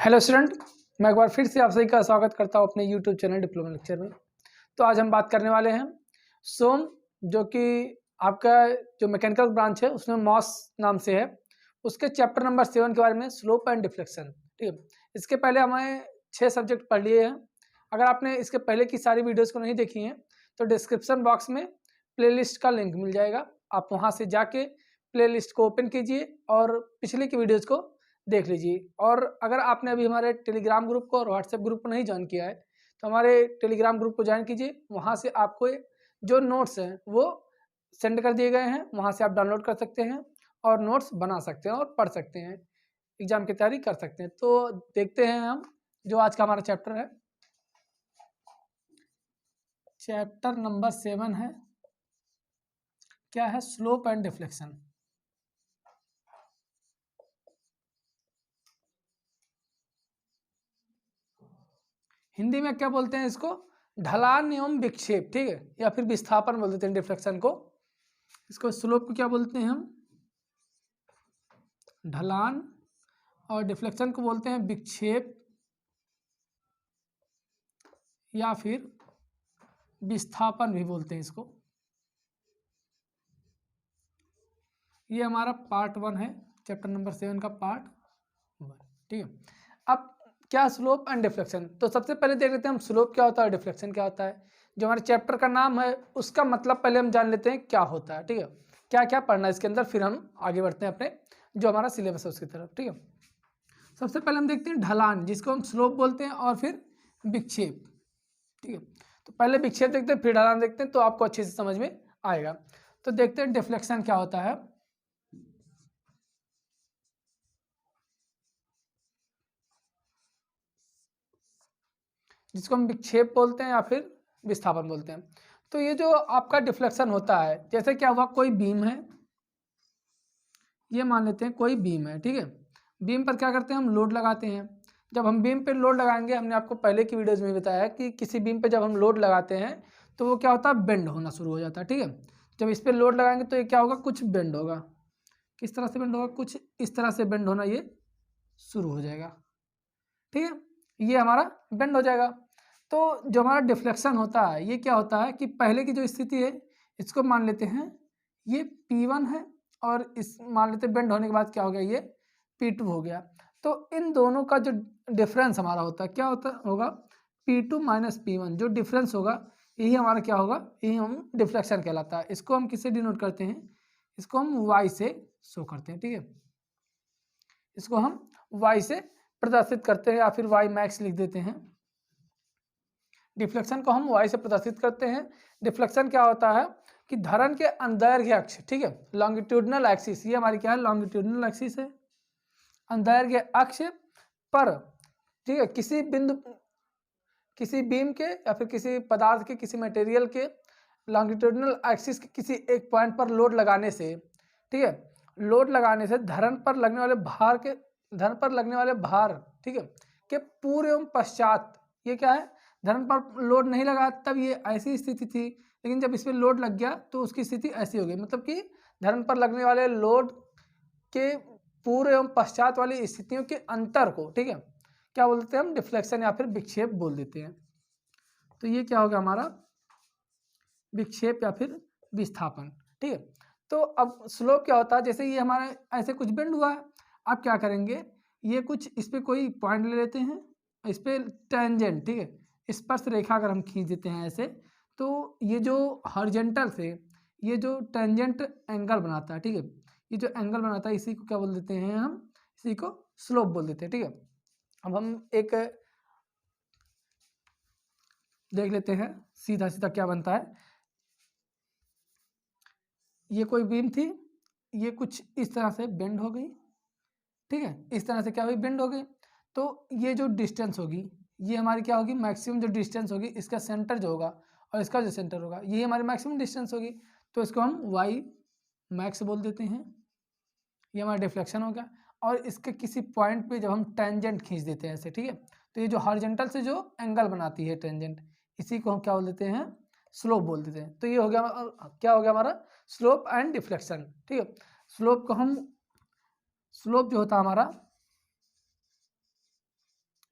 Hello student, मैं एक बार फिर से आप सभी का स्वागत करता हूं अपने यूट्यूब चैनल डिप्लोमा लेक्चर में। तो आज हम बात करने वाले हैं सोम, जो कि आपका जो मैकेनिकल ब्रांच है उसमें मॉस नाम से है, उसके चैप्टर नंबर 7 के बारे में, स्लोप एंड डिफ्लेक्शन। ठीक है, इसके पहले हमें 6 सब्जेक्ट पढ़ लिए हैं। अगर आपने इसके पहले की सारी वीडियोज़ को नहीं देखी हैं तो डिस्क्रिप्शन बॉक्स में प्लेलिस्ट का लिंक मिल जाएगा, आप वहाँ से जाके प्लेलिस्ट को ओपन कीजिए और पिछले की वीडियोज़ को देख लीजिए। और अगर आपने अभी हमारे टेलीग्राम ग्रुप को और व्हाट्सएप ग्रुप को नहीं ज्वाइन किया है तो हमारे टेलीग्राम ग्रुप को ज्वाइन कीजिए। वहाँ से आपको जो नोट्स हैं वो सेंड कर दिए गए हैं, वहाँ से आप डाउनलोड कर सकते हैं और नोट्स बना सकते हैं और पढ़ सकते हैं, एग्जाम की तैयारी कर सकते हैं। तो देखते हैं हम जो आज का हमारा चैप्टर है, चैप्टर नंबर 7 है, क्या है? Slope and deflection. हिंदी में क्या बोलते हैं इसको? ढलान एवं विक्षेप, ठीक है, या फिर विस्थापन बोल देते हैं डिफ्लेक्शन को। इसको स्लोप को क्या बोलते हैं हम? ढलान। और डिफ्लेक्शन को बोलते हैं विक्षेप या फिर विस्थापन भी बोलते हैं इसको। ये हमारा पार्ट 1 है, चैप्टर नंबर 7 का पार्ट 1। ठीक है, अब क्या स्लोप एंड डिफ्लेक्शन, तो सबसे पहले देख लेते हैं हम स्लोप क्या होता है, डिफ्लेक्शन क्या होता है। जो हमारे चैप्टर का नाम है उसका मतलब पहले हम जान लेते हैं क्या होता है। ठीक है, क्या क्या पढ़ना है इसके अंदर, फिर हम आगे बढ़ते हैं अपने जो हमारा सिलेबस है उसकी तरफ। ठीक है, सबसे पहले हम देखते हैं ढलान, जिसको हम स्लोप बोलते हैं, और फिर विक्षेप। ठीक है, तो पहले विक्षेप देखते हैं फिर ढलान देखते हैं, तो आपको अच्छे से समझ में आएगा। तो देखते हैं डिफ्लेक्शन क्या होता है। जिसको हम विक्षेप बोलते हैं या फिर विस्थापन बोलते हैं। तो ये जो आपका डिफ्लेक्शन होता है, जैसे क्या हुआ, कोई बीम है, ये मान लेते हैं कोई बीम है। ठीक है, बीम पर क्या करते हैं हम? लोड लगाते हैं। जब हम बीम पे लोड लगाएंगे, हमने आपको पहले की वीडियोज में बताया है कि किसी बीम पे जब हम लोड लगाते हैं तो वो क्या होता है? बेंड होना शुरू हो जाता है। ठीक है, जब इस पर लोड लगाएंगे तो ये क्या होगा? कुछ बेंड होगा। किस तरह से बेंड होगा? कुछ इस तरह से बेंड होना ये शुरू हो जाएगा। ठीक है, ये हमारा बेंड हो जाएगा। तो जो हमारा डिफ्लेक्शन होता है, ये क्या होता है कि पहले की जो स्थिति है इसको मान लेते हैं ये P1 है, और इस मान लेते हैं बेंड होने के बाद क्या हो गया? ये P2 हो गया। तो इन दोनों का जो डिफरेंस हमारा होता है, क्या होता होगा? P2 माइनस P1, जो डिफरेंस होगा यही हमारा क्या होगा? यही हम डिफ्लेक्शन कहलाता है। इसको हम किससे डिनोट करते हैं? इसको हम Y से शो करते हैं। ठीक है, इसको हम Y से प्रदर्शित करते हैं, या फिर Y मैक्स लिख देते हैं। डिफ्लेक्शन को हम Y से प्रदर्शित करते हैं। डिफ्लेक्शन क्या होता है कि धरन के अंदैर्घ्य अक्ष, ठीक है, लॉन्गिट्यूडनल एक्सिस, ये हमारी क्या है? लॉन्गिट्यूडनल एक्सिस है। अंदैर्घ्य अक्ष पर, ठीक है, किसी बिंदु, किसी बीम के या फिर किसी पदार्थ के, किसी मटेरियल के लॉन्गिट्यूडनल एक्सिस के किसी एक पॉइंट पर लोड लगाने से, ठीक है, लोड लगाने से धरन पर लगने वाले भार के, धरन पर लगने वाले भार, ठीक है, के पूर्व एवं पश्चात, ये क्या है? धरन पर लोड नहीं लगा तब ये ऐसी स्थिति थी, लेकिन जब इस पर लोड लग गया तो उसकी स्थिति ऐसी हो गई। मतलब कि धरन पर लगने वाले लोड के पूर्व एवं पश्चात वाली स्थितियों के अंतर को, ठीक है, क्या बोलते हैं हम? डिफ्लेक्शन या फिर विक्षेप बोल देते हैं। तो ये क्या होगा हमारा? विक्षेप या फिर विस्थापन। ठीक है, तो अब स्लोप क्या होता है? जैसे ये हमारा ऐसे कुछ बेंड हुआ है, आप क्या करेंगे? ये कुछ इस पे कोई पॉइंट ले लेते हैं, इस पे टेंजेंट, ठीक है, स्पर्श रेखा अगर हम खींच देते हैं ऐसे, तो ये जो हॉरिजॉन्टल से ये जो टेंजेंट एंगल बनाता है, ठीक है, ये जो एंगल बनाता है इसी को क्या बोल देते हैं हम? इसी को स्लोप बोल देते हैं। ठीक है, अब हम एक देख लेते हैं सीधा सीधा क्या बनता है। ये कोई बीम थी, ये कुछ इस तरह से बेंड हो गई। ठीक है, इस तरह से क्या हुई? बेंड हो गई। तो ये जो डिस्टेंस होगी ये हमारी क्या होगी? मैक्सिमम जो डिस्टेंस होगी, इसका सेंटर जो होगा और इसका जो सेंटर होगा, ये हमारी मैक्सिमम डिस्टेंस होगी। तो इसको हम वाई मैक्स बोल देते हैं। ये हमारा डिफ्लेक्शन हो गया। और इसके किसी पॉइंट पे जब हम टेंजेंट खींच देते हैं ऐसे, ठीक है, तो ये जो हॉरिजॉन्टल से जो एंगल बनाती है टेंजेंट, इसी को हम क्या बोल देते हैं? स्लोप बोल देते हैं। तो ये हो गया क्या हो गया हमारा? Slope and deflection. ठीक है, स्लोप को हम, स्लोप जो होता है हमारा,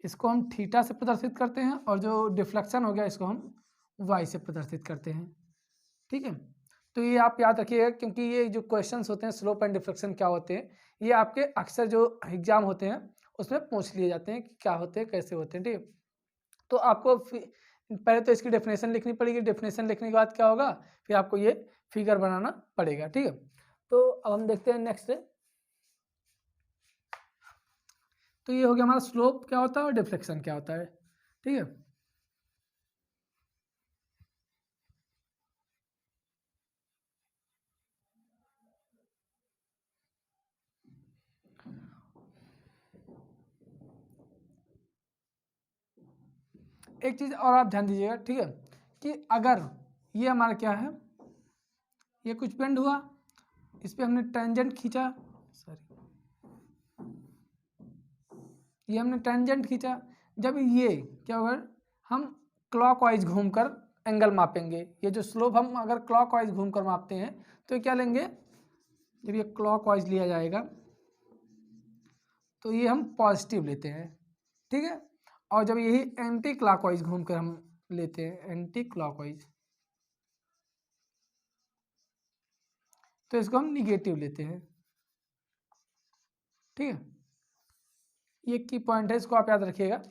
इसको हम थीटा से प्रदर्शित करते हैं और जो डिफ्लेक्शन हो गया इसको हम वाई से प्रदर्शित करते हैं। ठीक है, तो ये आप याद रखिएगा क्योंकि ये जो क्वेश्चंस होते हैं स्लोप एंड डिफ्लेक्शन क्या होते हैं, ये आपके अक्सर जो एग्जाम होते हैं उसमें पूछ लिए जाते हैं कि क्या होते हैं, कैसे होते हैं। ठीक है, तो आपको पहले तो इसकी डेफिनेशन लिखनी पड़ेगी, डेफिनेशन लिखने के बाद क्या होगा, फिर आपको ये फिगर बनाना पड़ेगा। ठीक है, तो अब हम देखते हैं नेक्स्ट। तो ये हो गया हमारा स्लोप क्या होता है और डिफ्लेक्शन क्या होता है। ठीक है, एक चीज और आप ध्यान दीजिएगा, ठीक है, कि अगर ये हमारा क्या है, ये कुछ बेंड हुआ, इस पे हमने टेंजेंट खींचा, सॉरी ये हमने टेंजेंट खींचा, जब ये क्या होगा, हम क्लॉकवाइज घूमकर एंगल मापेंगे। ये जो स्लोप हम अगर क्लॉकवाइज घूमकर मापते हैं तो क्या लेंगे, जब ये क्लॉकवाइज लिया जाएगा तो ये हम पॉजिटिव लेते हैं। ठीक है, और जब यही एंटी क्लॉकवाइज घूमकर हम लेते हैं, एंटी क्लॉकवाइज, तो इसको हम निगेटिव लेते हैं। ठीक है, ये की पॉइंट है, इसको आप याद रखिएगा।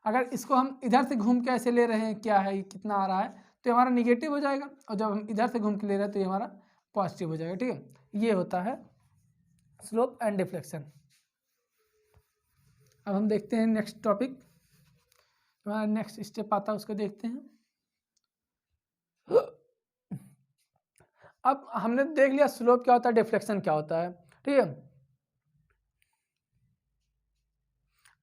अगर इसको हम इधर से घूम के ऐसे ले रहे हैं, क्या है कितना आ रहा है, तो हमारा निगेटिव हो जाएगा, और जब हम इधर से घूम के ले रहे हैं तो ये हमारा पॉजिटिव हो जाएगा। ठीक है, ये होता है स्लोप एंड डिफ्लेक्शन। अब हम देखते हैं नेक्स्ट टॉपिक, हमारा नेक्स्ट स्टेप आता है उसको देखते हैं। अब हमने देख लिया स्लोप क्या होता है, डिफ्लेक्शन क्या होता है। ठीक है,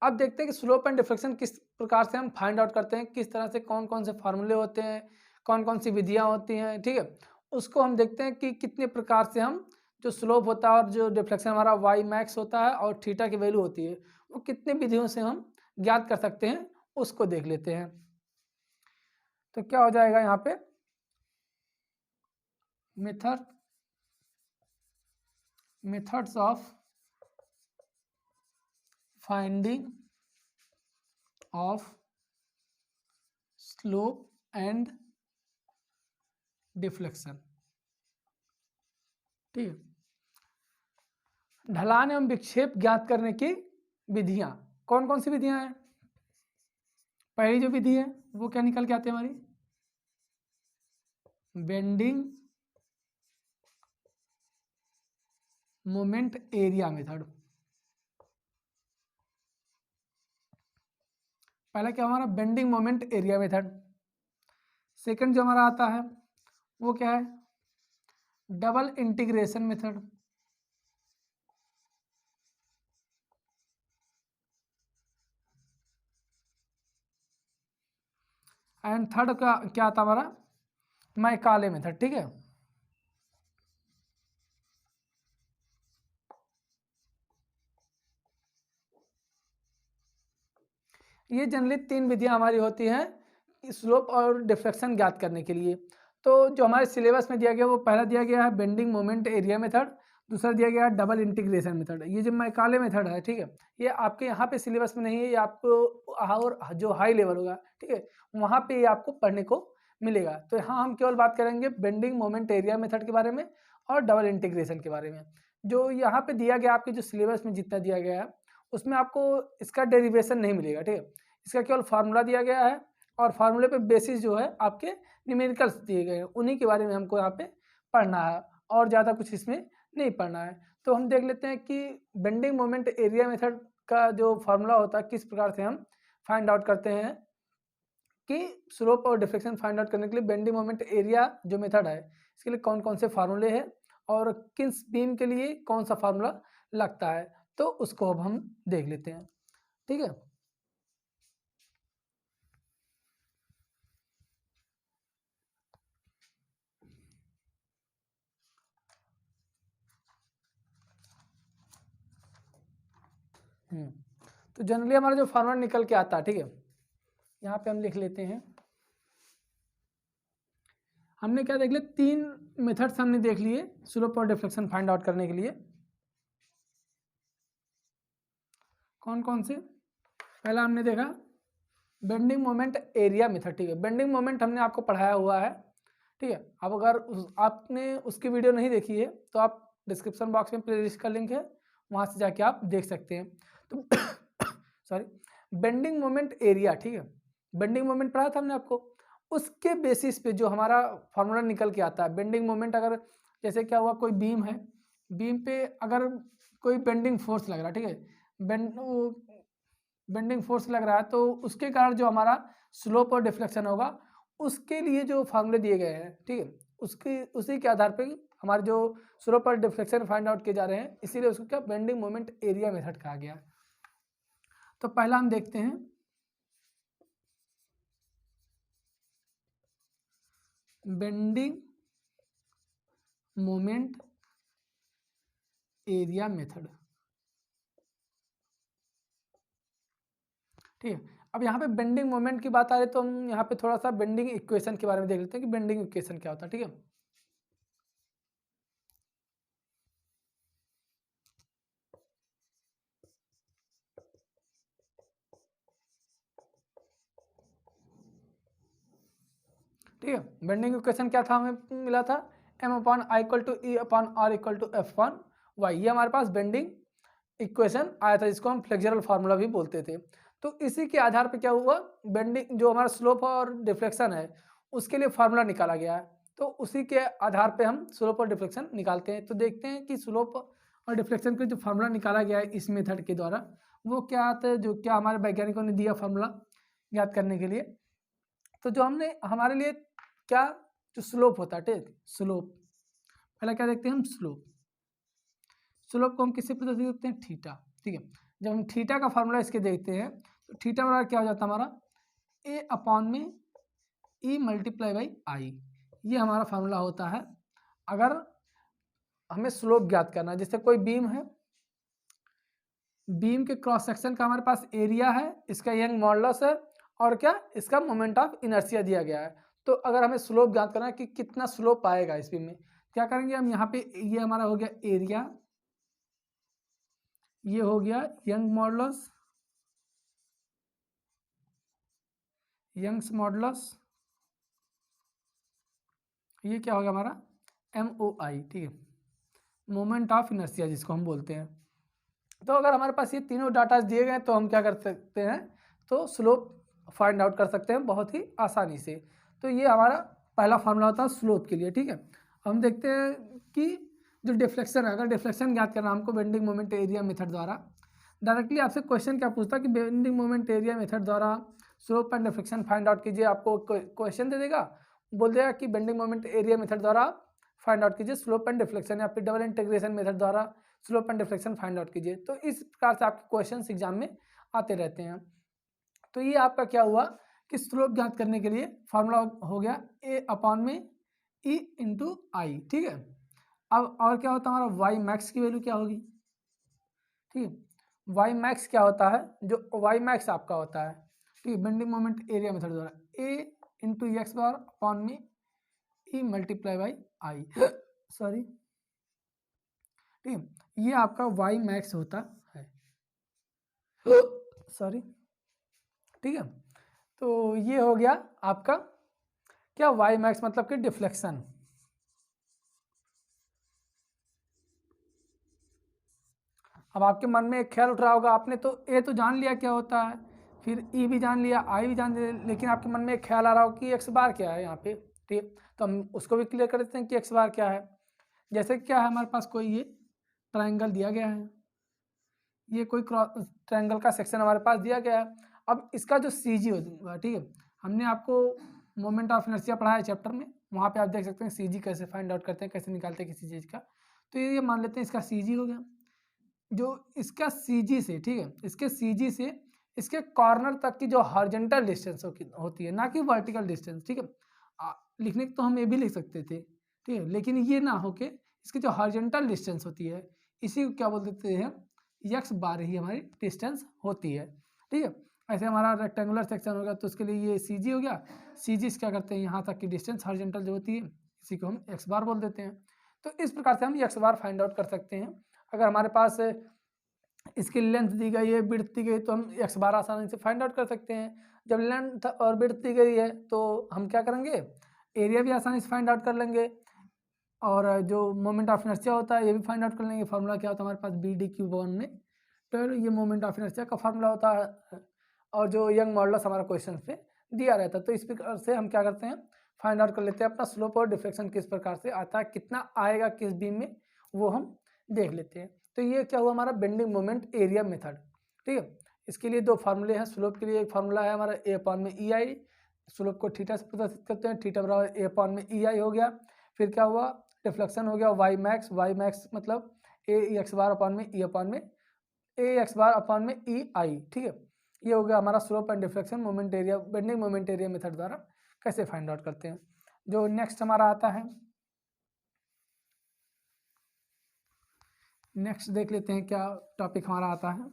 अब देखते हैं कि स्लोप एंड डिफ्लेक्शन किस प्रकार से हम फाइंड आउट करते हैं, किस तरह से कौन कौन से फार्मूले होते हैं, कौन कौन सी विधियां होती हैं। ठीक है, उसको हम देखते हैं कि कितने प्रकार से हम जो स्लोप होता है और जो डिफ्लेक्शन हमारा वाई मैक्स होता है और थीटा की वैल्यू होती है, वो कितने विधियों से हम ज्ञात कर सकते हैं, उसको देख लेते हैं। तो क्या हो जाएगा यहाँ पे, methods of finding of slope and deflection. ठीक है, ढलान एवं विक्षेप ज्ञात करने की विधियां कौन कौन सी विधियां हैं। पहली जो विधि है वो क्या निकल के आती है हमारी, बेंडिंग मोमेंट एरिया मेथड। पहला क्या हमारा bending moment area method. Second जो हमारा आता है वो क्या है, double integration method. And third का क्या आता हमारा, मैकाले मेथड। ठीक है, ये जनरली तीन विधियां हमारी होती हैं स्लोप और डिफ्लेक्शन ज्ञात करने के लिए। तो जो हमारे सिलेबस में दिया गया वो पहला दिया गया है बेंडिंग मोमेंट एरिया मेथड, दूसरा दिया गया है डबल इंटीग्रेशन मेथड। ये जो मैकाले मेथड है, ठीक है, ये आपके यहाँ पे सिलेबस में नहीं है, ये आपको और जो हाई लेवल होगा, ठीक है, वहाँ पे ये आपको पढ़ने को मिलेगा। तो यहाँ हम केवल बात करेंगे बेंडिंग मोमेंट एरिया मेथड के बारे में और डबल इंटीग्रेशन के बारे में। जो यहाँ पे दिया गया आपके जो सिलेबस में जितना दिया गया है उसमें आपको इसका डेरिवेशन नहीं मिलेगा। ठीक है, इसका केवल फार्मूला दिया गया है और फार्मूले पे बेसिस जो है आपके न्यूमेरिकल्स दिए गए हैं, उन्हीं के बारे में हमको यहाँ पे पढ़ना है और ज़्यादा कुछ इसमें नहीं पढ़ना है। तो हम देख लेते हैं कि बेंडिंग मोमेंट एरिया मेथड का जो फार्मूला होता है किस प्रकार से हम फाइंड आउट करते हैं, कि स्लोप और डिफ्लेक्शन फाइंड आउट करने के लिए बेंडिंग मोमेंट एरिया जो मेथड है इसके लिए कौन कौन से फार्मूले हैं और किस बीम के लिए कौन सा फार्मूला लगता है, तो उसको अब हम देख लेते हैं। ठीक है, तो जनरली हमारा जो फार्मूला निकल के आता है, ठीक है, यहाँ पे हम लिख लेते हैं। हमने क्या देख लिया, तीन मेथड्स हमने देख लिए स्लोप और डिफ्लेक्शन फाइंड आउट करने के लिए। कौन कौन से, पहला हमने देखा बेंडिंग मोमेंट एरिया मेथड, ठीक है। बेंडिंग मोमेंट हमने आपको पढ़ाया हुआ है, ठीक है। अब अगर आपने उसकी वीडियो नहीं देखी है तो आप डिस्क्रिप्शन बॉक्स में प्लेलिस्ट का लिंक है, वहाँ से जाके आप देख सकते हैं। तो सॉरी, बेंडिंग मोमेंट एरिया, ठीक है, बेंडिंग मोमेंट पढ़ा था हमने आपको। उसके बेसिस पे जो हमारा फार्मूला निकल के आता है, बेंडिंग मोमेंट अगर जैसे क्या हुआ, कोई बीम है, बीम पे अगर कोई बेंडिंग फोर्स लग रहा है, ठीक है, बेंडिंग फोर्स लग रहा है, तो उसके कारण जो हमारा स्लोप और डिफ्लेक्शन होगा, उसके लिए जो फार्मूले दिए गए हैं, ठीक है, उसी के आधार पे हमारे जो स्लोप और डिफ्लेक्शन फाइंड आउट किए जा रहे हैं, इसीलिए उसको क्या बेंडिंग मोमेंट एरिया मेथड कहा गया। तो पहला हम देखते हैं बेंडिंग मोमेंट एरिया मेथड, ठीक है। अब यहाँ पे बेंडिंग मोमेंट की बात आ रही है, तो हम यहाँ पे थोड़ा सा बेंडिंग इक्वेशन के बारे में देख लेते हैं कि बेंडिंग इक्वेशन क्या होता है, ठीक है। ठीक है, बेंडिंग इक्वेशन क्या था, हमें मिला था m/i = E/r = F1y, ये हमारे पास बेंडिंग इक्वेशन आया था, जिसको हम फ्लेक्सुरल फार्मूला भी बोलते थे। तो इसी के आधार पे क्या हुआ, बेंडिंग जो हमारा स्लोप और डिफ्लेक्शन है, उसके लिए फार्मूला निकाला गया है। तो उसी के आधार पे हम स्लोप और डिफ्लेक्शन निकालते हैं। तो देखते हैं कि स्लोप और डिफ्लेक्शन का जो फार्मूला निकाला गया है इस मेथड के द्वारा, वो क्या आता है, जो क्या हमारे वैज्ञानिकों ने दिया फार्मूला याद करने के लिए। तो जो हमने हमारे लिए क्या, जो स्लोप होता है, ठीक, स्लोप, पहले क्या देखते हैं हम, स्लोप, स्लोप को हम किससे प्रदर्शित करते हैं, थीटा, ठीक है। जब हम थीटा का फार्मूला इसके देखते हैं, तो थीटा बराबर क्या हो जाता है हमारा, a/E/i, ये हमारा फार्मूला होता है अगर हमें स्लोप ज्ञात करना है। जैसे कोई बीम है, बीम के क्रॉस सेक्शन का हमारे पास एरिया है, इसका यंग मॉडुलस है, और क्या, इसका मोमेंट ऑफ इनर्शिया दिया गया है। तो अगर हमें स्लोप ज्ञात करना है कि कितना स्लोप आएगा इस बीम में, क्या करेंगे हम, यहाँ पे ये हमारा हो गया एरिया, ये हो गया यंग मॉडुलस, यंग्स मॉडुलस, ये क्या हो गया हमारा MOI, ठीक है, मोमेंट ऑफ इनर्शिया जिसको हम बोलते हैं। तो अगर हमारे पास ये तीनों डाटा दिए गए तो हम क्या कर सकते हैं, तो स्लोप फाइंड आउट कर सकते हैं बहुत ही आसानी से। तो ये हमारा पहला फार्मूला होता है स्लोप के लिए, ठीक है। हम देखते हैं कि जो डिफ्लेक्शन है, अगर डिफ्लेक्शन ज्ञात करना हमको बेंडिंग मोमेंट एरिया मेथड द्वारा, डायरेक्टली आपसे क्वेश्चन क्या पूछता है कि बेंडिंग मोमेंट एरिया मेथड द्वारा slope and deflection find out कीजिए। आपको क्वेश्चन दे देगा, बोल देगा कि बेंडिंग मोमेंट एरिया मेथड द्वारा फाइंड आउट कीजिए स्लोप एंड डिफ्लेक्शन, या फिर डबल इंटीग्रेशन मेथड द्वारा slope and deflection find out कीजिए। तो इस प्रकार से आपके क्वेश्चंस एग्जाम में आते रहते हैं। तो ये आपका क्या हुआ कि स्लोप ज्ञात करने के लिए फार्मूला हो गया a/E/i, ठीक है। अब और क्या होता है हमारा वाई मैक्स की वैल्यू क्या होगी, ठीक है। वाई मैक्स क्या होता है, जो वाई मैक्स आपका होता है, ठीक है, बेंडिंग मोमेंट एरिया मेथड द्वारा a/(x)/E/i, सॉरी, ठीक है, ये आपका वाई मैक्स होता है, सॉरी, ठीक है। तो ये हो गया आपका क्या, वाई मैक्स मतलब कि डिफ्लेक्शन। अब आपके मन में एक ख्याल उठ रहा होगा, आपने तो ए तो जान लिया क्या होता है, फिर ई भी जान लिया, आई भी जान लिया, लेकिन आपके मन में एक ख्याल आ रहा हो कि एक्स बार क्या है यहाँ पे, ठीक। तो हम उसको भी क्लियर कर देते हैं कि एक्स बार क्या है। जैसे क्या है, हमारे पास कोई ये ट्राइंगल दिया गया है, ये कोई क्रॉस ट्रायंगल का सेक्शन हमारे पास दिया गया है। अब इसका जो CG होगा, ठीक है, हमने आपको मोमेंट ऑफ इनर्शिया पढ़ा है चैप्टर में, वहाँ पे आप देख सकते हैं CG कैसे फाइंड आउट करते हैं, कैसे निकालते हैं किसी चीज़ का। तो ये मान लेते हैं इसका CG हो गया, जो इसका CG से, ठीक है, इसके CG से इसके कॉर्नर तक की जो हॉरिजॉन्टल डिस्टेंस होती है, ना कि वर्टिकल डिस्टेंस, ठीक है। लिखने तो हम ये भी लिख सकते थे, ठीक है, लेकिन ये ना होके इसकी जो हॉरिजॉन्टल डिस्टेंस होती है, इसी को क्या बोल देते हैं, एक्स बार ही हमारी डिस्टेंस होती है, ठीक है। ऐसे हमारा रेक्टेंगुलर सेक्शन होगा तो उसके लिए ये CG हो गया, CG क्या करते हैं, यहाँ तक की डिस्टेंस हॉरिजॉन्टल जो होती है, इसी को हम एक्स बार बोल देते हैं। तो इस प्रकार से हम एक्स बार फाइंड आउट कर सकते हैं। अगर हमारे पास इसकी लेंथ दी गई है, विड्थ दी गई, तो हम x बार आसानी से फाइंड आउट कर सकते हैं। जब लेंथ और विड्थ दी गई है तो हम क्या करेंगे, एरिया भी आसानी से फाइंड आउट कर लेंगे, और जो मोमेंट ऑफ इनर्शिया होता है ये भी फाइंड आउट कर लेंगे। फार्मूला क्या होता है हमारे पास, बी डी क्यू वन में 12, ये मोमेंट ऑफ इनर्शिया का फार्मूला होता है, और जो यंग मॉडुलस हमारा क्वेश्चन पे दिया रहता है। तो इस प्रकार से हम क्या करते हैं, फाइंड आउट कर लेते हैं अपना स्लोप और डिफ्लेक्शन किस प्रकार से आता है, कितना आएगा किस बीम में, वो हम देख लेते हैं। तो ये क्या हुआ हमारा बेंडिंग मोमेंट एरिया मेथड। ठीक है, इसके लिए दो फार्मूले हैं। स्लोप के लिए एक फार्मूला है हमारा ए अपॉन में ई आई, स्लोप को थीटा से प्रदर्शित करते हैं, थीटा बराबर ए अपॉन में ई आई हो गया। फिर क्या हुआ, डिफ्लेक्शन हो गया वाई मैक्स, वाई मैक्स मतलब ए एक्स बार अपॉन में ई अपॉन में ए एक्स बार अपॉन में ई आई। ठीक है, ये हो गया हमारा slope and deflection moment area, bending moment area method द्वारा कैसे फाइंड आउट करते हैं। जो नेक्स्ट हमारा आता है, नेक्स्ट देख लेते हैं क्या टॉपिक हमारा आता है।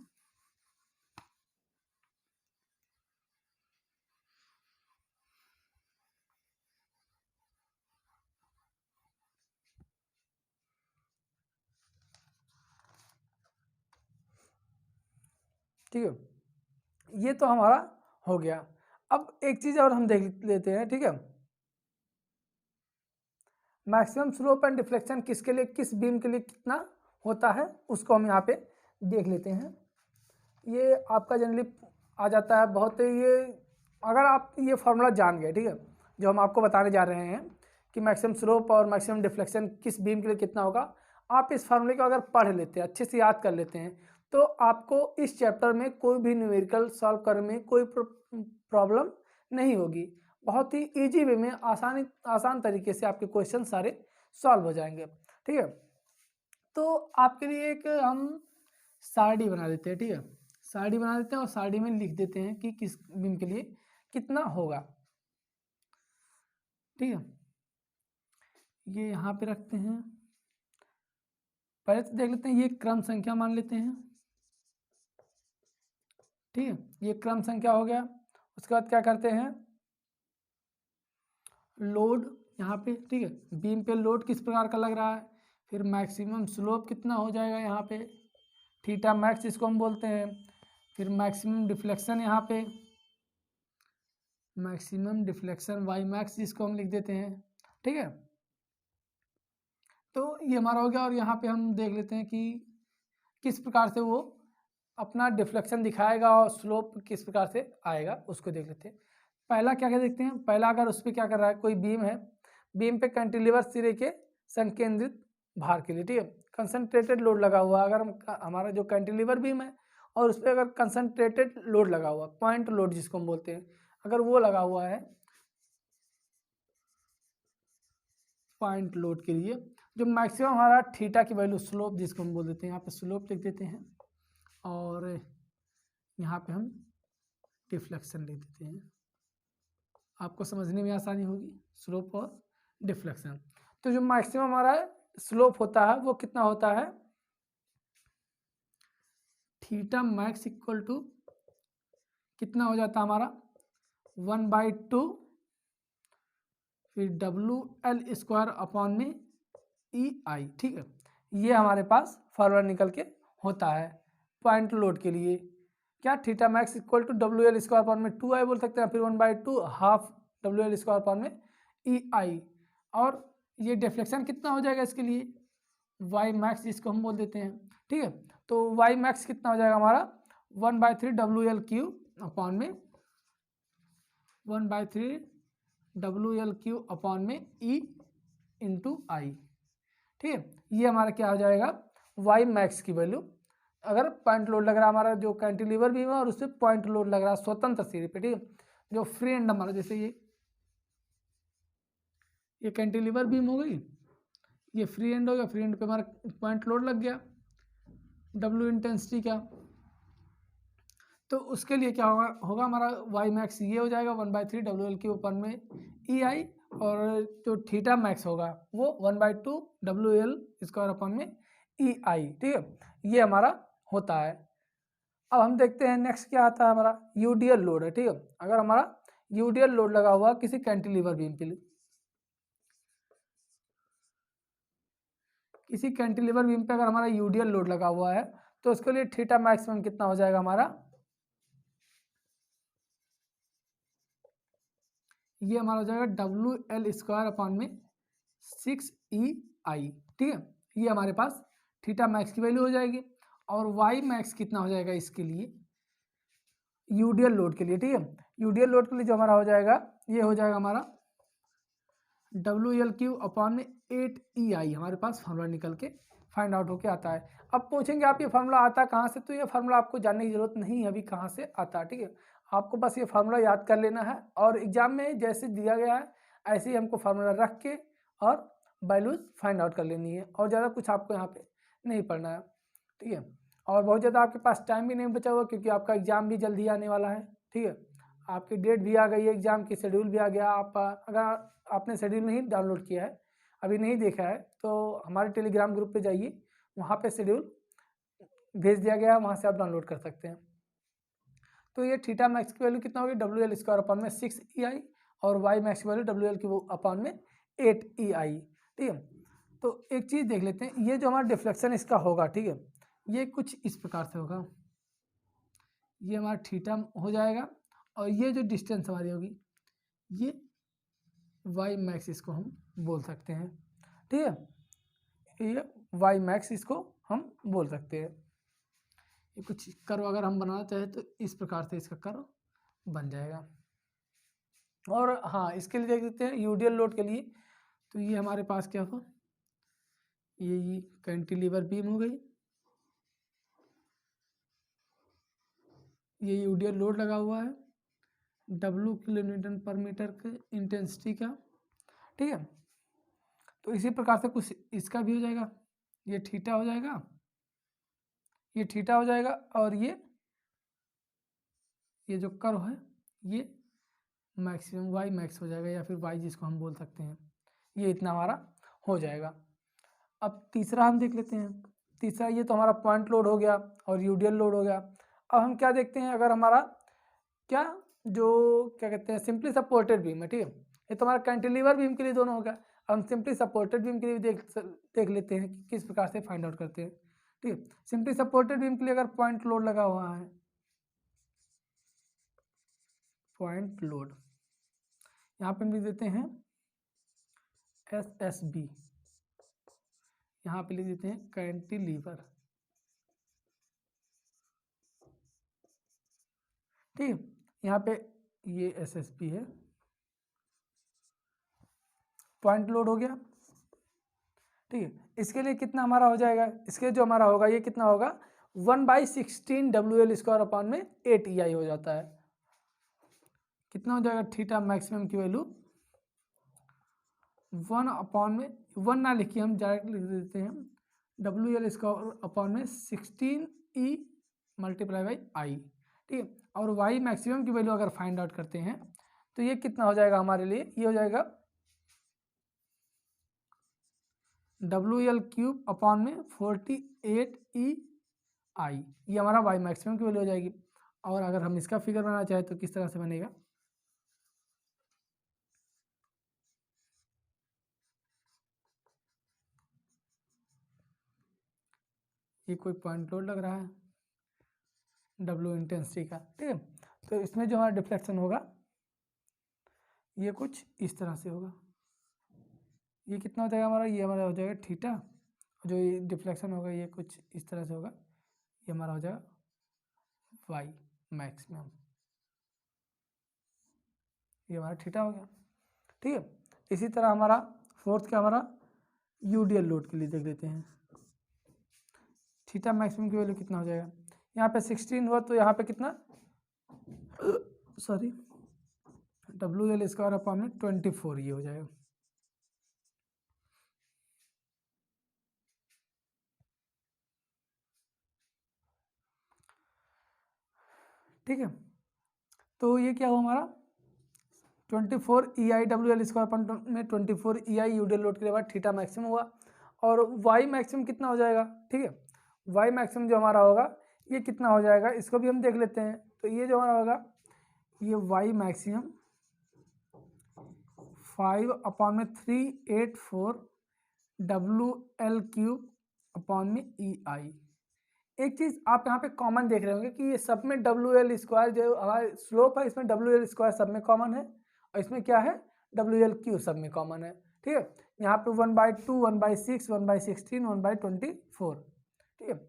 ठीक है, ये तो हमारा हो गया। अब एक चीज और हम देख लेते हैं। ठीक है, मैक्सिमम स्लोप एंड डिफ्लेक्शन किसके लिए, किस बीम के लिए कितना होता है, उसको हम यहाँ पे देख लेते हैं। ये आपका जनरली आ जाता है बहुत, ये अगर आप ये फॉर्मूला जान गए, ठीक है, जो हम आपको बताने जा रहे हैं कि मैक्सिमम स्लोप और मैक्सिमम डिफ्लेक्शन किस बीम के लिए कितना होगा, आप इस फार्मूले को अगर पढ़ लेते हैं, अच्छे से याद कर लेते हैं, तो आपको इस चैप्टर में कोई भी न्यूमेरिकल सॉल्व करने में कोई प्रॉब्लम नहीं होगी। बहुत ही इजी वे में आसान तरीके से आपके क्वेश्चन सारे सॉल्व हो जाएंगे। ठीक है, तो आपके लिए एक हम सारणी बना देते हैं। ठीक है, सारणी बना देते हैं और सारणी में लिख देते हैं कि किस बीम के लिए कितना होगा। ठीक है, ये यहाँ पे रखते हैं। पहले तो देख लेते हैं, ये क्रम संख्या मान लेते हैं। ठीक है, ये क्रम संख्या हो गया। उसके बाद क्या करते हैं, लोड यहाँ पे, ठीक है, बीम पे लोड किस प्रकार का लग रहा है, फिर मैक्सिमम स्लोप कितना हो जाएगा यहाँ पे, थीटा मैक्स इसको हम बोलते हैं। फिर मैक्सिमम डिफ्लेक्शन यहाँ पे, मैक्सिमम डिफ्लेक्शन वाई मैक्स जिसको हम लिख देते हैं। ठीक है, तो ये हमारा हो गया। और यहाँ पे हम देख लेते हैं कि किस प्रकार से वो अपना डिफ्लेक्शन दिखाएगा और स्लोप किस प्रकार से आएगा, उसको देख लेते हैं। पहला क्या क्या देखते हैं, पहला अगर उस पर क्या कर रहा है, कोई बीम है, बीम पे कैंटिलीवर सिरे के संकेंद्रित भार के लिए, ठीक है, कंसंट्रेटेड लोड लगा हुआ, अगर हमारा जो कैंटिलीवर बीम है और उस पर अगर कंसंट्रेटेड लोड लगा हुआ, पॉइंट लोड जिसको हम बोलते हैं, अगर वो लगा हुआ है पॉइंट लोड के लिए, जो मैक्सिमम हमारा थीटा की वैल्यू, स्लोप जिसको हम बोल देते हैं, यहाँ पे स्लोप लिख देते हैं और यहाँ पे हम डिफ्लेक्शन लिख देते हैं, आपको समझने में आसानी होगी, स्लोप और डिफ्लेक्शन। तो जो मैक्सिमम हमारा स्लोप होता है वो कितना होता है, थीटा मैक्स इक्वल टू कितना हो जाता है हमारा 1/2 फिर WL² अपॉन में EI। ठीक है, ये हमारे पास फॉर्मूला निकल के होता है पॉइंट लोड के लिए। क्या, theta max equal to WL² upon में 2I बोल सकते हैं, फिर 1/2 हाफ WL² अपॉन में EI। और ये डिफ्लेक्शन कितना हो जाएगा इसके लिए, वाई मैक्स जिसको हम बोल देते हैं। ठीक है, तो वाई मैक्स कितना हो जाएगा हमारा 1/3 WL³ अपॉन में 1/3 WL³ अपॉन में E इंटू आई। ठीक है, ये हमारा क्या हो जाएगा, वाई मैक्स की वैल्यू, अगर पॉइंट लोड लग रहा है हमारा जो कैंटिलीवर बीम है और उससे पॉइंट लोड लग रहा है स्वतंत्र सिरे पे। ठीक है, जो फ्री एंड हमारा, जैसे ये कैंटिलीवर बीम हो गई, ये फ्री एंड हो गया, फ्री एंड पे हमारा पॉइंट लोड लग गया W इंटेंसिटी का, तो उसके लिए क्या होगा हमारा वाई मैक्स ये हो जाएगा 1/3 WL³ अपॉन में EI, और जो थीटा मैक्स होगा वो 1/2 WL² अपॉन में EI। ठीक है, ये हमारा होता है। अब हम देखते हैं नेक्स्ट क्या आता है हमारा, यूडियल लोड है। ठीक है, अगर हमारा यूडियल लोड लगा हुआ किसी कैंटिलीवर बीम पे, किसी कैंटिलीवर बीम पे अगर हमारा यूडियल लोड लगा हुआ है, तो उसके लिए थीटा मैक्सिमम कितना हो जाएगा हमारा, ये हमारा हो जाएगा WL² अपॉन में 6EI। ठीक है, ये हमारे पास थीटा मैक्स की वैल्यू हो जाएगी। और वाई मैक्स कितना हो जाएगा इसके लिए, यूडीएल लोड के लिए। ठीक है, यूडीएल लोड के लिए जो हमारा हो जाएगा, ये हो जाएगा हमारा WL³ अपॉन में 8EI। हमारे पास फार्मूला निकल के फाइंड आउट होके आता है। अब पूछेंगे आप ये फार्मूला आता कहाँ से, तो ये फार्मूला आपको जानने की जरूरत नहीं है अभी कहाँ से आता है। ठीक है, आपको बस ये फार्मूला याद कर लेना है और एग्जाम में जैसे दिया गया है ऐसे ही हमको फार्मूला रख के और वैल्यूज फाइंड आउट कर लेनी है, और ज़्यादा कुछ आपको यहाँ पे नहीं पढ़ना है। ठीक है, और बहुत ज़्यादा आपके पास टाइम भी नहीं बचा हुआ क्योंकि आपका एग्जाम भी जल्दी आने वाला है। ठीक है, आपकी डेट भी आ गई है, एग्जाम की शेड्यूल भी आ गया। आप अगर आपने शेड्यूल नहीं डाउनलोड किया है, अभी नहीं देखा है, तो हमारे टेलीग्राम ग्रुप पे जाइए, वहाँ पे शेड्यूल भेज दिया गया है, वहाँ से आप डाउनलोड कर सकते हैं। तो ये थीटा मैक्स की वैल्यू कितना होगी, WL² अपॉन में 6EI, और वाई मैक्स की वैल्यू WL की अपॉन में 8EI। ठीक है, तो एक चीज़ देख लेते हैं, ये जो हमारा डिफ्लेक्शन इसका होगा, ठीक है, ये कुछ इस प्रकार से होगा। ये हमारा थीटा हो जाएगा और ये जो डिस्टेंस हमारी होगी ये वाई मैक्स इसको हम बोल सकते हैं। ठीक है, ये वाई मैक्स इसको हम बोल सकते हैं। ये कुछ कर्व अगर हम बनाना चाहें तो इस प्रकार से इसका कर्व बन जाएगा। और हाँ, इसके लिए देख देते हैं यूडीएल लोड के लिए, तो ये हमारे पास क्या होगा, ये कैंटिलीवर बीम हो गई, ये यूडीएल लोड लगा हुआ है W किलोन्यूटन पर मीटर के इंटेंसिटी का। ठीक है, तो इसी प्रकार से कुछ इसका भी हो जाएगा, ये थीटा हो जाएगा, ये थीटा हो जाएगा, और ये जो कर्व है ये मैक्सिमम वाई मैक्स हो जाएगा, या फिर वाई जिसको हम बोल सकते हैं, ये इतना हमारा हो जाएगा। अब तीसरा हम देख लेते हैं। तीसरा, ये तो हमारा पॉइंट लोड हो गया और यूडीएल लोड हो गया। अब हम क्या देखते हैं, अगर हमारा क्या जो क्या कहते हैं सिंपली सपोर्टेड बीम है। ठीक है, ये तो हमारा कैंटिलीवर बीम के लिए दोनों हो गया। अब हम सिंपली सपोर्टेड बीम के लिए भी देख लेते हैं कि किस प्रकार से फाइंड आउट करते हैं। ठीक है, सिंपली सपोर्टेड बीम के लिए अगर पॉइंट लोड लगा हुआ है, पॉइंट लोड यहाँ पे हम लिख देते हैं SSB, यहाँ पे लिख देते हैं कैंटिलीवर। ठीक है, यहाँ पे ये SSB है, पॉइंट लोड हो गया। ठीक है, इसके लिए कितना हमारा हो जाएगा, इसके जो हमारा होगा ये कितना होगा, 1/16 WL² अपॉन में 8EI हो जाता है। कितना हो जाएगा थीटा मैक्सिमम की वैल्यू 1 अपॉन में 1 ना लिखिए, हम डायरेक्ट लिख देते हैं WL² अपॉन में 16E मल्टीप्लाई बाई आई। ठीक है, और वाई मैक्सिमम की वैल्यू अगर फाइंड आउट करते हैं तो ये कितना हो जाएगा हमारे लिए, ये हो जाएगा WL³ अपॉन में 48EI। ये हमारा वाई मैक्सिमम की वैल्यू हो जाएगी। और अगर हम इसका फिगर बनाना चाहें तो किस तरह से बनेगा, ये कोई पॉइंट लोड लग रहा है W इंटेंसिटी का। ठीक है, तो इसमें जो हमारा डिफ्लेक्शन होगा ये कुछ इस तरह से होगा। ये कितना हो जाएगा हमारा, ये हमारा हो जाएगा थीटा, जो ये डिफ्लेक्शन होगा ये कुछ इस तरह से होगा, ये हमारा हो जाएगा वाई मैक्सिमम, ये हमारा थीटा हो गया। ठीक है, इसी तरह हमारा फोर्थ क्या हमारा यूडीएल लोड के लिए देख लेते हैं। थीटा मैक्सिमम की वैल्यू कितना हो जाएगा, यहाँ पे 16 हुआ तो यहाँ पे कितना सॉरी WL² अपॉन में 24 ये हो जाएगा। ठीक है, तो ये क्या हुआ हमारा 24EI WL² अपॉन में 24EI यूडीएल लोड के बाद थीटा मैक्सिमम हुआ। और वाई मैक्सिमम कितना हो जाएगा, ठीक है, वाई मैक्सिमम जो हमारा होगा ये कितना हो जाएगा, इसको भी हम देख लेते हैं। तो ये जो हमारा होगा ये वाई मैक्सिमम 5 अपॉन में 384 WL³ अपॉन में EI। एक चीज़ आप यहाँ पे कॉमन देख रहे होंगे कि ये सब में डब्ल्यू एल स्क्वायर जो हमारा स्लोप है इसमें डब्ल्यू एल स्क्वायर सब में कॉमन है और इसमें क्या है डब्ल्यू एल क्यू सब में कॉमन है। ठीक है, यहाँ पे 1/2 1/6 1/16 1/24 ठीक है,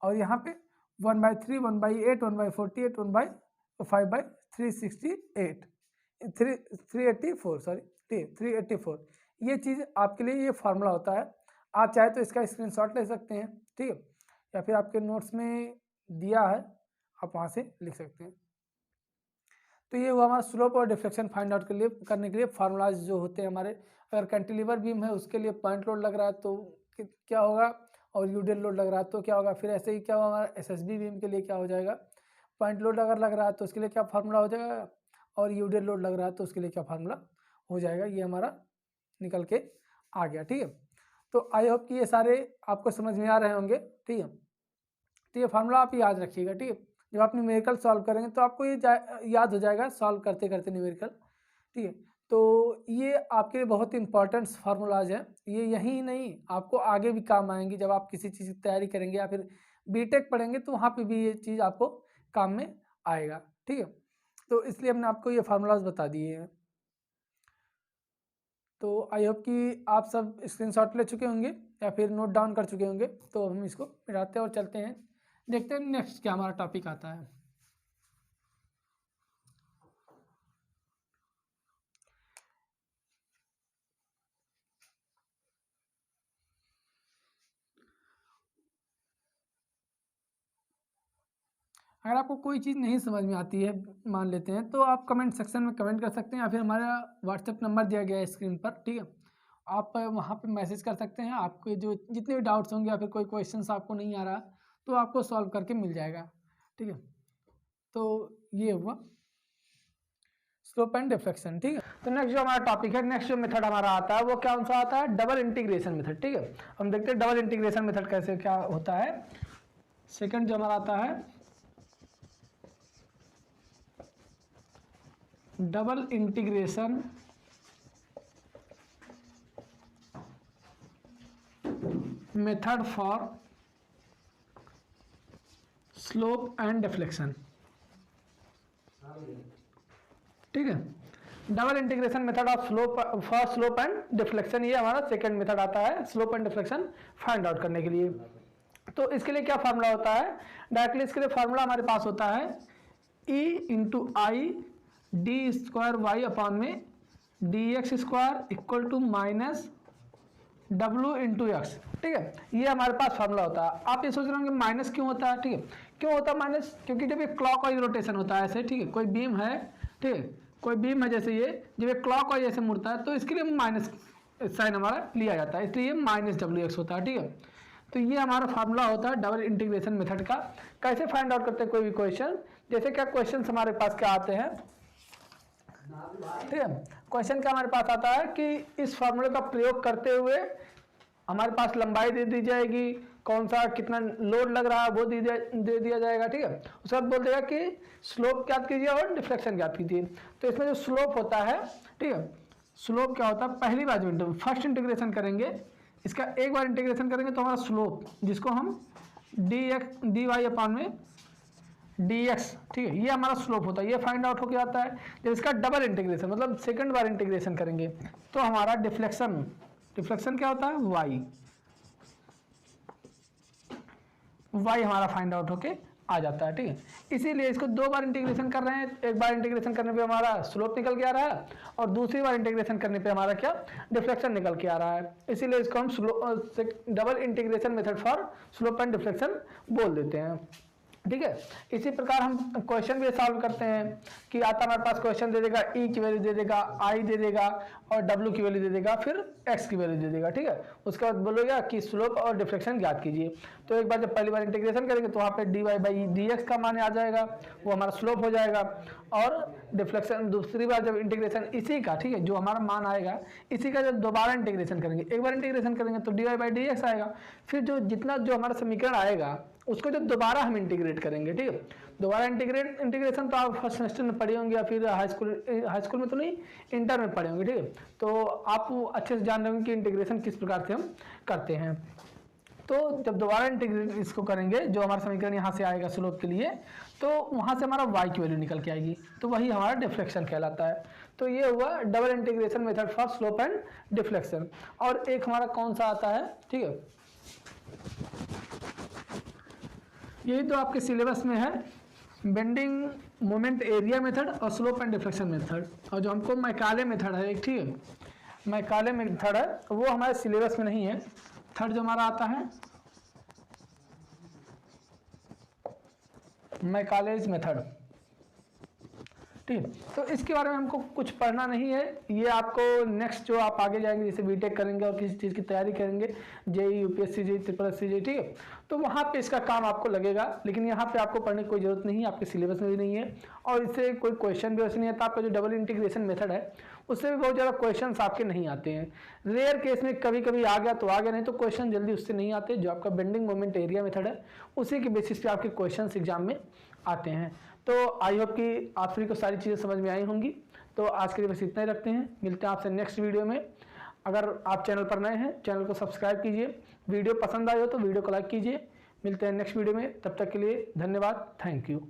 और यहाँ पे 1/3 1/8 1/48 1/5/368 384 सॉरी 384। ये चीज़ आपके लिए ये फार्मूला होता है। आप चाहे तो इसका स्क्रीनशॉट ले सकते हैं, ठीक है, या फिर आपके नोट्स में दिया है आप वहाँ से लिख सकते हैं। तो ये हुआ हमारा स्लोप और डिफ्लेक्शन फाइंड आउट के लिए करने के लिए फार्मूलाज जो होते हैं हमारे। अगर कैंटिलीवर बीम है उसके लिए पॉइंट लोड लग रहा है तो क्या होगा, और यूडेल लोड लग रहा है तो क्या होगा। फिर ऐसे ही क्या होगा हमारा एसएसबी बीम के लिए क्या हो जाएगा, पॉइंट लोड अगर लग रहा है तो उसके लिए क्या फार्मूला हो जाएगा, और यूडेल लोड लग रहा है तो उसके लिए क्या फार्मूला हो जाएगा। ये हमारा निकल के आ गया। ठीक है, तो आई होप कि ये सारे आपको समझ में आ रहे होंगे। ठीक है, तो ये फार्मूला आप याद रखिएगा। ठीक है, जब आप न्यूमेरिकल सॉल्व करेंगे तो आपको ये याद हो जाएगा सॉल्व करते करते न्यूमेरिकल। ठीक है, तो ये आपके लिए बहुत ही इंपॉर्टेंट फार्मूलाज हैं। ये यही नहीं आपको आगे भी काम आएंगे जब आप किसी चीज़ की तैयारी करेंगे या फिर बीटेक पढ़ेंगे तो वहाँ पे भी ये चीज़ आपको काम में आएगा। ठीक है, तो इसलिए हमने आपको ये फार्मूलाज बता दिए हैं। तो आई होप कि आप सब स्क्रीनशॉट ले चुके होंगे या फिर नोट डाउन कर चुके होंगे। तो हम इसको मिटाते हैं और चलते हैं, देखते हैं नेक्स्ट क्या हमारा टॉपिक आता है। अगर आपको कोई चीज़ नहीं समझ में आती है मान लेते हैं तो आप कमेंट सेक्शन में कमेंट कर सकते हैं या फिर हमारा व्हाट्सएप नंबर दिया गया है स्क्रीन पर। ठीक है, आप वहाँ पे मैसेज कर सकते हैं। आपके जो जितने भी डाउट्स होंगे या फिर कोई क्वेश्चंस आपको नहीं आ रहा तो आपको सॉल्व करके मिल जाएगा। ठीक है, तो ये हुआ स्लोप एंड डिफ्लेक्शन। ठीक है, तो नेक्स्ट जो हमारा टॉपिक है, नेक्स्ट जो मेथड हमारा आता है वो क्या सा आता है, डबल इंटीग्रेशन मेथड। ठीक है, हम देखते हैं डबल इंटीग्रेशन मेथड कैसे क्या होता है। सेकंड जो हमारा आता है double integration method for slope and deflection. ठीक है, double integration method of slope for slope and deflection, ये हमारा सेकंड मेथड आता है slope and deflection find out करने के लिए। तो इसके लिए क्या फार्मूला होता है, डायरेक्टली इसके लिए फार्मूला हमारे पास होता है E into I D square Y upon में D X square equal to minus W into X. ठीक है, ये हमारे पास फार्मूला होता है। आप ये सोच रहे होंगे माइनस क्यों होता है। ठीक है, क्यों होता है माइनस, क्योंकि जब ये क्लॉक वाइज रोटेशन होता है ऐसे, ठीक है, कोई बीम है, ठीक है, कोई बीम है जैसे ये, जब ये क्लॉक वाइज ऐसे मुड़ता है तो इसके लिए माइनस साइन हमारा लिया जाता है, इसलिए माइनस डब्ल्यू एक्स होता है। ठीक है, तो ये हमारा फार्मूला होता है डबल इंटीग्रेशन मेथड का। कैसे फाइंड आउट करते हैं कोई भी क्वेश्चन, जैसे क्या क्वेश्चन हमारे पास क्या आते हैं। ठीक है, क्वेश्चन क्या हमारे पास आता है कि इस फार्मूले का प्रयोग करते हुए हमारे पास लंबाई दे दी जाएगी, कौन सा कितना लोड लग रहा है वो दे दिया जाएगा। ठीक है, उसके बाद बोल देगा कि स्लोप ज्ञात कीजिए और डिफ्लेक्शन ज्ञात कीजिए। तो इसमें जो स्लोप होता है, ठीक है, स्लोप क्या होता है, पहली बार जो फर्स्ट इंटीग्रेशन करेंगे, इसका एक बार इंटीग्रेशन करेंगे तो हमारा स्लोप, जिसको हम डी वाई अपॉन में डी एक्स, ठीक है, ये हमारा स्लोप होता है, ये फाइंड आउट होकर आता है। जब इसका डबल इंटीग्रेशन मतलब सेकंड बार इंटीग्रेशन करेंगे तो हमारा डिफ्लेक्शन क्या होता है, वाई हमारा फाइंड आउट होके आ जाता है। ठीक है, इसीलिए इसको दो बार इंटीग्रेशन कर रहे हैं। एक बार इंटीग्रेशन करने पे हमारा स्लोप निकल के आ रहा है और दूसरी बार इंटीग्रेशन करने पे हमारा क्या डिफ्लेक्शन निकल के आ रहा है। इसीलिए इसको हम double integration method for slope and deflection बोल देते हैं। ठीक है, इसी प्रकार हम क्वेश्चन भी सॉल्व करते हैं कि आता हमारे पास क्वेश्चन दे देगा, ई की वैल्यू दे देगा, आई दे देगा और डब्ल्यू की वैल्यू दे देगा, फिर एक्स की वैल्यू दे देगा। ठीक है, उसके बाद बोलेगा कि स्लोप और डिफ्लेक्शन ज्ञात कीजिए। तो एक बार जब पहली बार इंटीग्रेशन करेंगे तो वहाँ पे d y by d x का मान आ जाएगा, वो हमारा स्लोप हो जाएगा। और डिफ्लेक्शन दूसरी बार जब इंटीग्रेशन इसी का, ठीक है, जो हमारा मान आएगा इसी का जब दोबारा इंटीग्रेशन करेंगे, एक बार इंटीग्रेशन करेंगे तो d y by d x आएगा। फिर जो जितना जो हमारा समीकरण आएगा उसको जब दोबारा हम इंटीग्रेट करेंगे, ठीक है, दोबारा इंटीग्रेशन तो आप फर्स्ट सेमेस्टर में पढ़े होंगे या फिर हाई स्कूल में तो नहीं, इंटर में पढ़े होंगे। ठीक है, तो आप अच्छे से जान रहे होंगे कि इंटीग्रेशन किस प्रकार से हम करते हैं। तो जब दोबारा इंटीग्रेट इसको करेंगे, जो हमारा समीकरण यहाँ से आएगा स्लोप के लिए, तो वहाँ से हमारा y की वैल्यू निकल के आएगी, तो वही हमारा डिफ्लेक्शन कहलाता है। तो ये हुआ double integration method for slope and deflection. और एक हमारा कौन सा आता है, ठीक है, यही तो आपके सिलेबस में है, बेंडिंग मोमेंट एरिया मेथड और स्लोप एंड डिफ्लेक्शन मेथड। और जो हमको मैकाले मेथड है एक, ठीक है, मैकाले मेथड है, वो हमारे सिलेबस में नहीं है। थर्ड जो हमारा आता है मैकालेज मेथड, ठीक है। तो इसके बारे में हमको कुछ पढ़ना नहीं है, ये आपको नेक्स्ट जो आप आगे जाएंगे, जैसे बीटेक करेंगे और किसी चीज़ की तैयारी करेंगे, JEE, UPSC, JEE, triple SC, JEE, ठीक है, तो वहाँ पे इसका काम आपको लगेगा। लेकिन यहाँ पे आपको पढ़ने की कोई जरूरत नहीं है, आपके सिलेबस में भी नहीं है, और इससे कोई क्वेश्चन भी वैसे नहीं आता। आपका जो डबल इंटीग्रेशन मेथड है उससे भी बहुत ज़्यादा क्वेश्चन आपके नहीं आते हैं। रेयर केस में कभी कभी आ गया तो आ गया, नहीं तो क्वेश्चन जल्दी उससे नहीं आते। जो आपका बेंडिंग मोमेंट एरिया मेथड है उसी के बेसिस पे आपके क्वेश्चन एग्जाम में आते हैं। तो आई होप कि आप सभी को सारी चीज़ें समझ में आई होंगी। तो आज के लिए बस इतना ही रखते हैं, मिलते हैं आपसे नेक्स्ट वीडियो में। अगर आप चैनल पर नए हैं, चैनल को सब्सक्राइब कीजिए, वीडियो पसंद आई हो तो वीडियो को लाइक कीजिए। मिलते हैं नेक्स्ट वीडियो में, तब तक के लिए धन्यवाद, थैंक यू।